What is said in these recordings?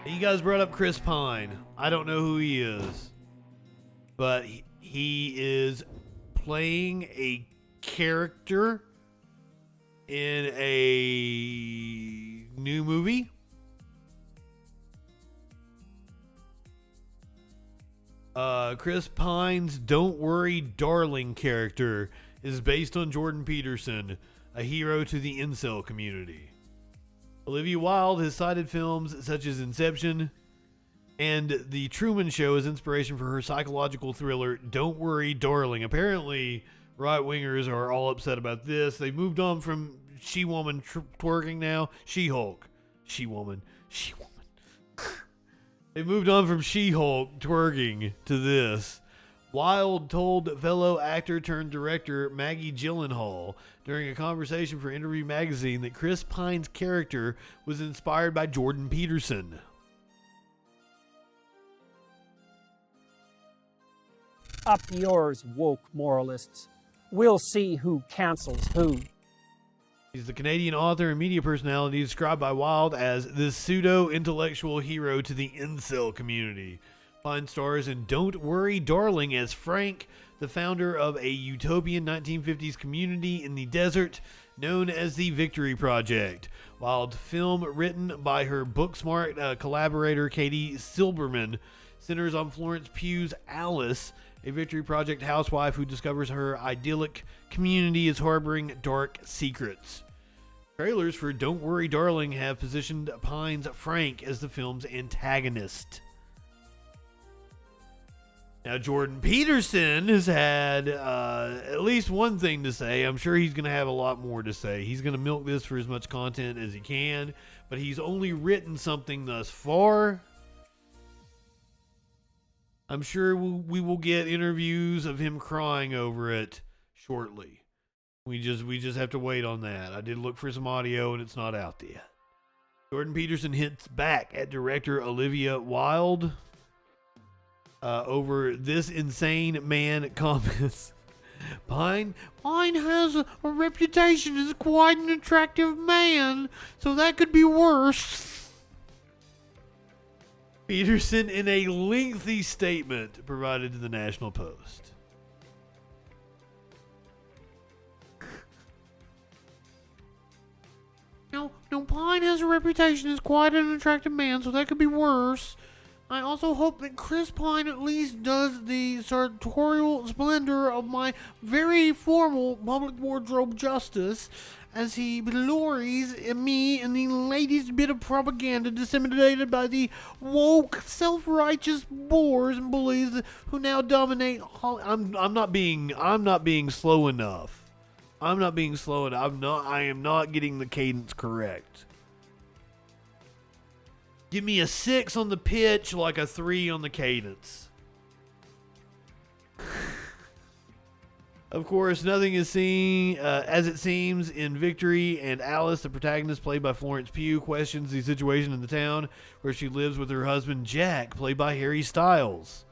You guys brought up Chris Pine. I don't know who he is, but he is playing a character in a new movie. Chris Pine's Don't Worry Darling character is based on Jordan Peterson, a hero to the incel community. Olivia Wilde has cited films such as Inception and The Truman Show as inspiration for her psychological thriller Don't Worry Darling. Apparently, right-wingers are all upset about this. They moved on from She-Woman twerking now. She-Hulk. She-Woman. She-Woman. They moved on from She-Hulk twerking to this. Wilde told fellow actor turned director Maggie Gyllenhaal during a conversation for Interview Magazine that Chris Pine's character was inspired by Jordan Peterson. Up yours, woke moralists. We'll see who cancels who. He's the Canadian author and media personality described by Wilde as this pseudo-intellectual hero to the incel community. Pine stars in Don't Worry Darling as Frank, the founder of a utopian 1950s community in the desert known as the Victory Project. Wilde's film, written by her Booksmart collaborator Katie Silberman, centers on Florence Pugh's Alice, a Victory Project housewife who discovers her idyllic community is harboring dark secrets. Trailers for Don't Worry Darling have positioned Pine's Frank as the film's antagonist. Now, Jordan Peterson has had at least one thing to say. I'm sure he's going to have a lot more to say. He's going to milk this for as much content as he can, but he's only written something thus far. I'm sure we will get interviews of him crying over it shortly. We just have to wait on that. I did look for some audio and it's not out yet. Jordan Peterson hits back at director Olivia Wilde over this insane man comments. Pine has a reputation as quite an attractive man, so that could be worse. Peterson in a lengthy statement provided to the National Post. No, Pine has a reputation as quite an attractive man, so that could be worse. I also hope that Chris Pine at least does the sartorial splendor of my very formal public wardrobe justice as he glories in me in the latest bit of propaganda disseminated by the woke, self-righteous bores and bullies who now dominate. I'm not being slow enough. I am not getting the cadence correct. Give me a 6 on the pitch, like a 3 on the cadence. Of course, nothing is seen as it seems in Victory, and Alice, the protagonist played by Florence Pugh, questions the situation in the town where she lives with her husband Jack, played by Harry Styles.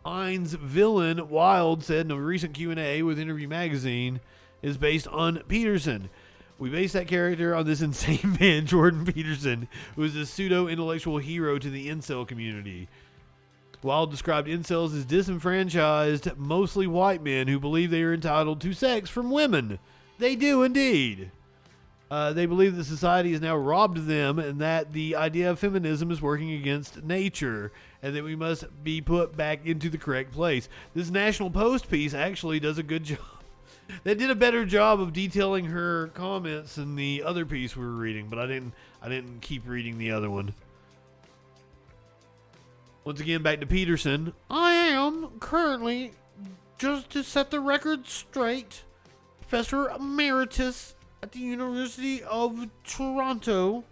Pine's villain, Wilde, said in a recent Q&A with Interview Magazine, is based on Peterson. We base that character on this insane man, Jordan Peterson, who is a pseudo-intellectual hero to the incel community. Wilde described incels as disenfranchised, mostly white men who believe they are entitled to sex from women. They do indeed. They believe that society has now robbed them and that the idea of feminism is working against nature and that we must be put back into the correct place. This National Post piece actually does a good job. They did a better job of detailing her comments than the other piece we were reading, but I didn't keep reading the other one. Once again, back to Peterson. I am currently, just to set the record straight, Professor Emeritus at the University of Toronto.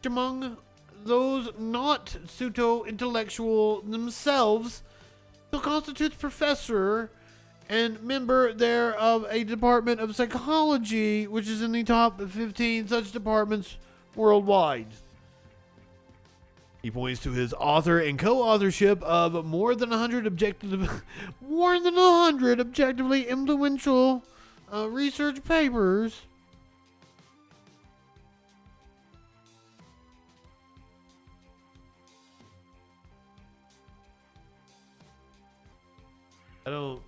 Among those not pseudo-intellectual themselves, who constitutes professor and member there of a department of psychology, which is in the top 15 such departments worldwide. He points to his author and co-authorship of more than 100 objectively influential research papers. I don't.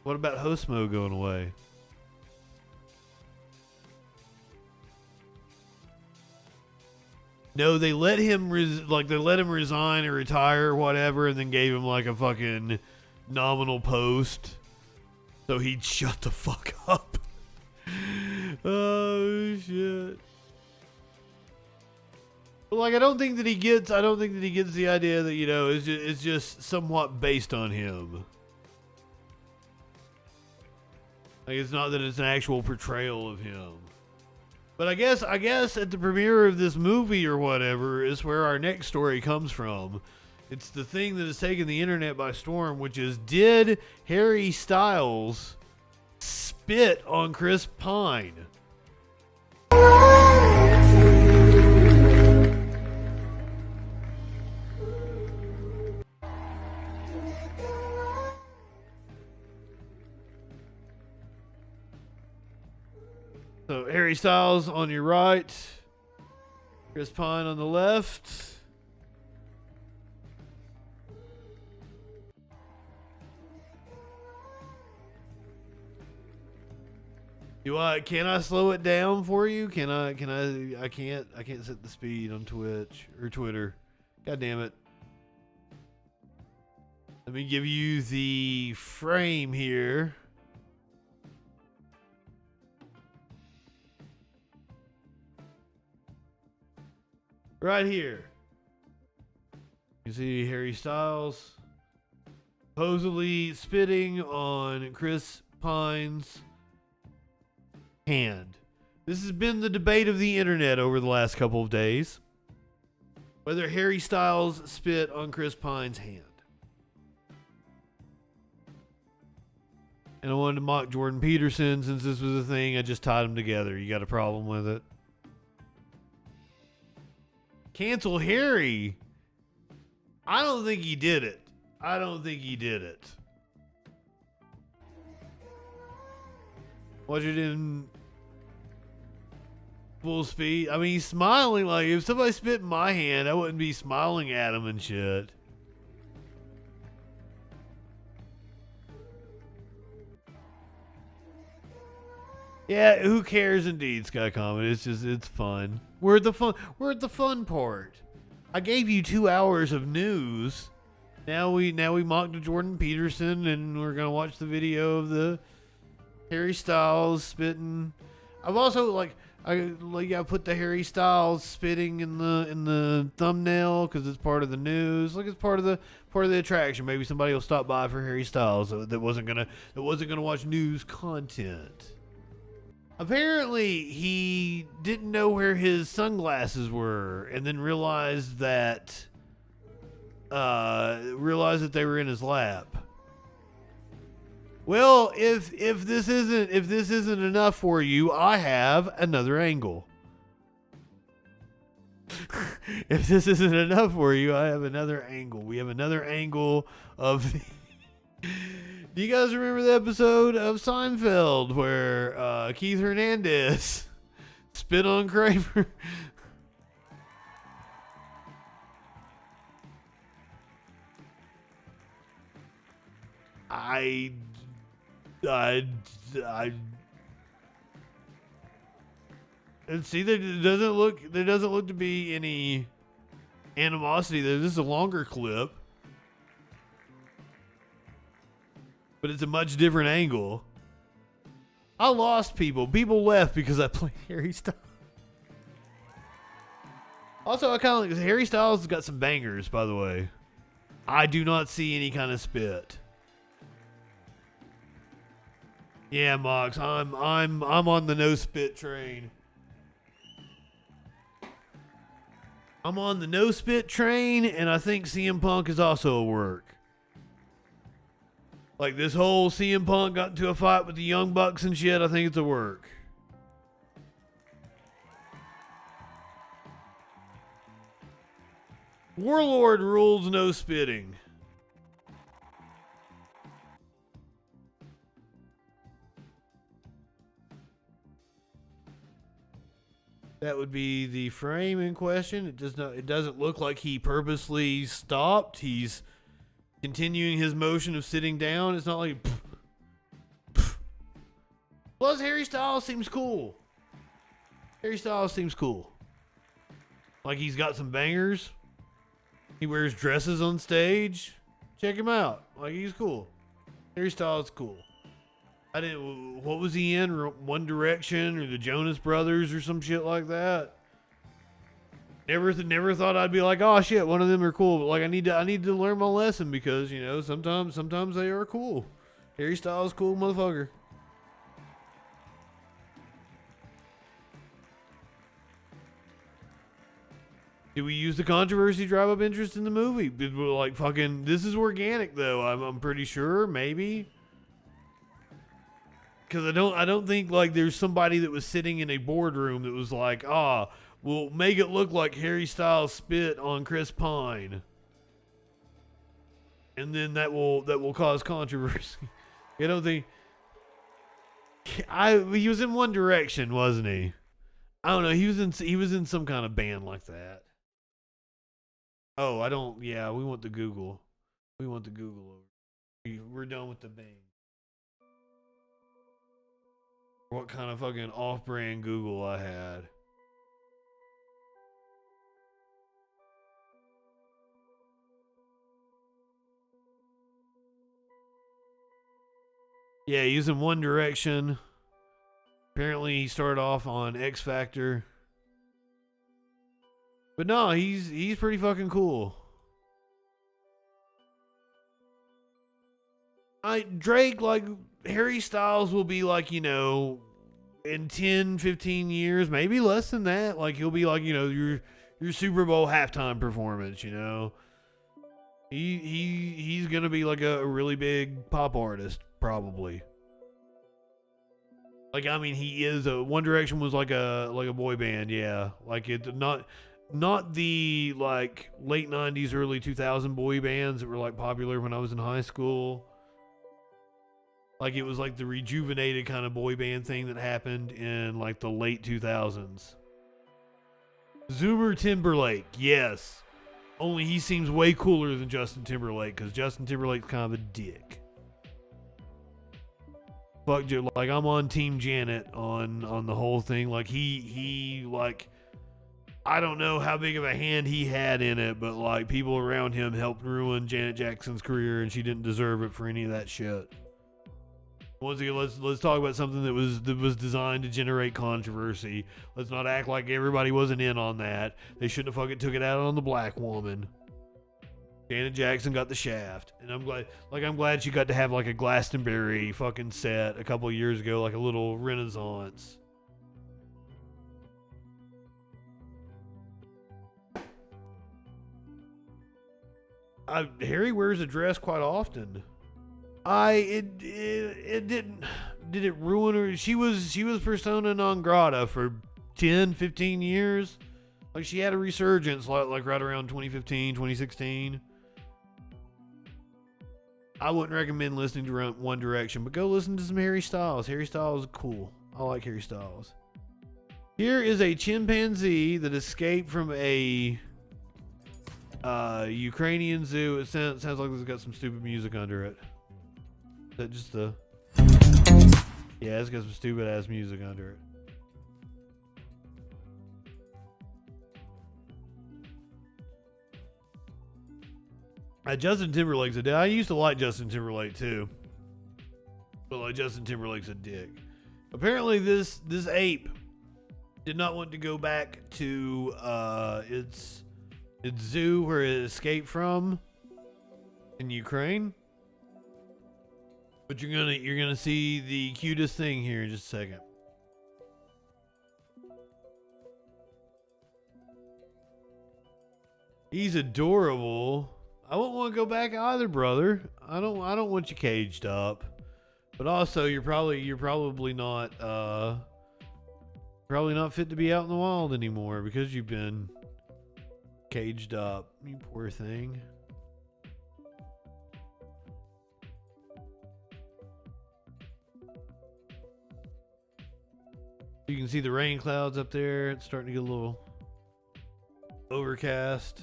What about host mode going away? No, they let him resign or retire or whatever, and then gave him like a fucking nominal post, so he'd shut the fuck up. Oh shit! But like, I don't think that he gets the idea that, you know, it's just somewhat based on him. Like, it's not that it's an actual portrayal of him. But I guess at the premiere of this movie or whatever is where our next story comes from. It's the thing that has taken the internet by storm, which is, did Harry Styles spit on Chris Pine? So Harry Styles on your right, Chris Pine on the left. Can I slow it down for you? I can't set the speed on Twitch or Twitter. God damn it. Let me give you the frame here. Right here. You see Harry Styles supposedly spitting on Chris Pine's hand. This has been the debate of the internet over the last couple of days, whether Harry Styles spit on Chris Pine's hand. And I wanted to mock Jordan Peterson since this was a thing. I just tied them together. You got a problem with it? Cancel Harry? I don't think he did it. Watch it in full speed. I mean, he's smiling. Like, if somebody spit in my hand, I wouldn't be smiling at him and shit. Yeah, who cares indeed, Sky Comet. It's fun. We're at the fun part. I gave you 2 hours of news. Now we mocked Jordan Peterson, and we're gonna watch the video of the Harry Styles spitting. I've also I put the Harry Styles spitting in the thumbnail because it's part of the news. Like, it's part of the attraction. Maybe somebody will stop by for Harry Styles that wasn't gonna watch news content. Apparently, he didn't know where his sunglasses were, and then realized that they were in his lap. Well, if this isn't enough for you, I have another angle. If this isn't enough for you, I have another angle. We have another angle of the Do you guys remember the episode of Seinfeld where Keith Hernandez spit on Kramer? I and see, there doesn't look to be any animosity there. This is a longer clip, but it's a much different angle. I lost people. People left because I played Harry Styles. Also, I kind of like Harry Styles has got some bangers, by the way. I do not see any kind of spit. Yeah, Mox, I'm on the no spit train. I'm on the no spit train, and I think CM Punk is also a work. Like, this whole CM Punk got into a fight with the Young Bucks and shit, I think it's a work. Warlord rules no spitting. That would be the frame in question. It doesn't look like he purposely stopped. He's continuing his motion of sitting down. It's not like. Plus, Harry Styles seems cool. Harry Styles seems cool. Like he's got some bangers. He wears dresses on stage. Check him out. Like he's cool. Harry Styles is cool. I didn't. What was he in? One Direction or the Jonas Brothers or some shit like that. Never thought I'd be like, oh shit, one of them are cool. But like I need to learn my lesson because you know sometimes they are cool. Harry Styles, cool motherfucker. Do we use the controversy to drive up interest in the movie? Like fucking, this is organic though. I'm pretty sure, maybe. Because I don't think like there's somebody that was sitting in a boardroom that was like, we'll make it look like Harry Styles spit on Chris Pine, and then that will cause controversy. I don't think. He was in One Direction, wasn't he? I don't know. He was in some kind of band like that. Oh, I don't. Yeah, we want the Google. We want the Google over. We're done with the Bing. What kind of fucking off-brand Google I had. Yeah, he's in One Direction. Apparently, he started off on X Factor. But no, he's pretty fucking cool. Drake, like, Harry Styles will be like, you know, in 10, 15 years, maybe less than that. Like, he'll be like, you know, your Super Bowl halftime performance, you know. He's gonna be like a really big pop artist, probably. Like, I mean, he is One Direction was like a boy band, yeah. Like it not the like late 90s, early 2000 boy bands that were like popular when I was in high school. Like it was like the rejuvenated kind of boy band thing that happened in like the late 2000s. Zoomer Timberlake, yes. Only he seems way cooler than Justin Timberlake because Justin Timberlake's kind of a dick. Fuck, like I'm on Team Janet on the whole thing. Like he like, I don't know how big of a hand he had in it, but like people around him helped ruin Janet Jackson's career, and she didn't deserve it for any of that shit. Once again, let's talk about something that was designed to generate controversy. Let's not act like everybody wasn't in on that. They shouldn't have fucking took it out on the black woman. Janet Jackson got the shaft, and I'm glad she got to have like a Glastonbury fucking set a couple of years ago, like a little renaissance. Harry wears a dress quite often. It didn't. Did it ruin her? She was persona non grata for 10, 15 years. Like she had a resurgence like right around 2015, 2016. I wouldn't recommend listening to One Direction, but go listen to some Harry Styles. Harry Styles is cool. I like Harry Styles. Here is a chimpanzee that escaped from a Ukrainian zoo. It sounds like it's got some stupid music under it. Is that just the... Yeah, it's got some stupid ass music under it. Justin Timberlake's a dick. I used to like Justin Timberlake too. But like Justin Timberlake's a dick. Apparently this ape did not want to go back to its zoo where it escaped from in Ukraine. But you're gonna see the cutest thing here in just a second. He's adorable. I wouldn't want to go back either, brother. I don't want you caged up. But also you're probably not fit to be out in the wild anymore because you've been caged up. You poor thing. You can see the rain clouds up there. It's starting to get a little overcast.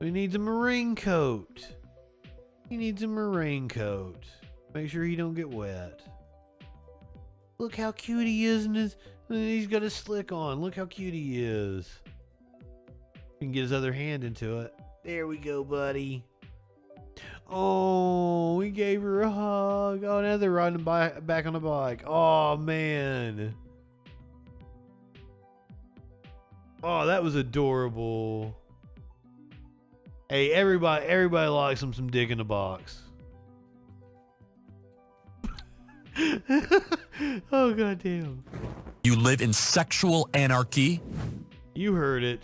He needs a marine coat. He needs a marine coat. Make sure he don't get wet. Look how cute he is, and he's got his slick on. Look how cute he is. He can get his other hand into it. There we go, buddy. Oh, we gave her a hug. Oh, now they're riding back on the bike. Oh, man. Oh, that was adorable. Hey, everybody likes some dick in the box. Oh, goddamn. You live in sexual anarchy? You heard it.